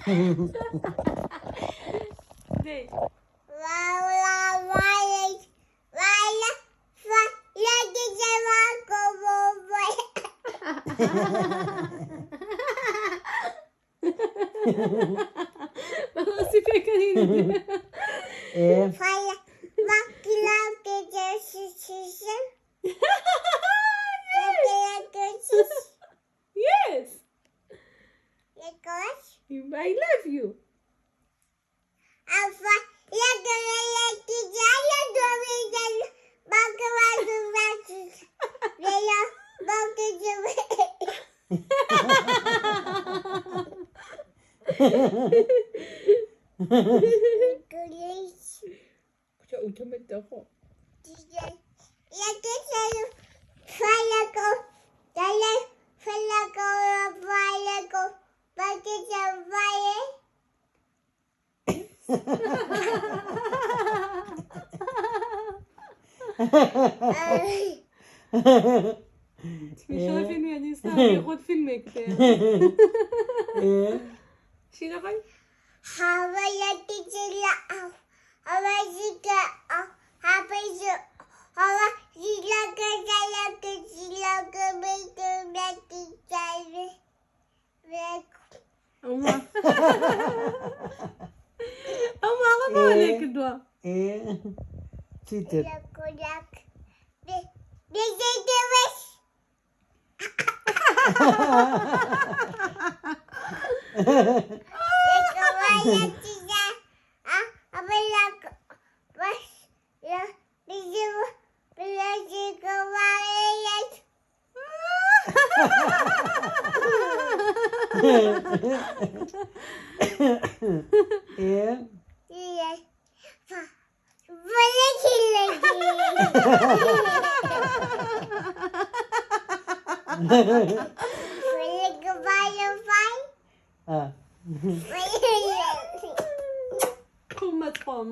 Ne? Bana süper kanini. Yes. I love you. Kau utama tahu. تمشي فين يعني صار ياخذ فيلمك. شي لغاي؟ أما أما أغنى عليك الدواء. Cheated. Kom met van.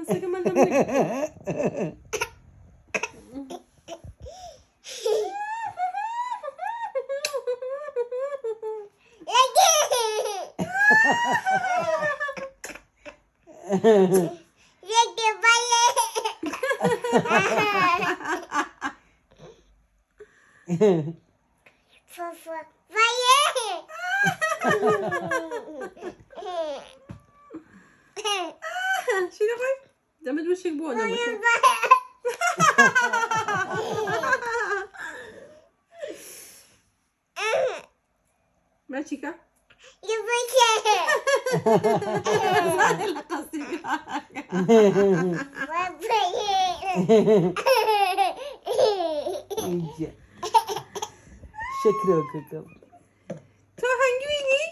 Zeg maar dan. شو لغاي؟ زعما وشك بونا وشك. ماشي كا؟ شكرا كوكو. تو hangi bini?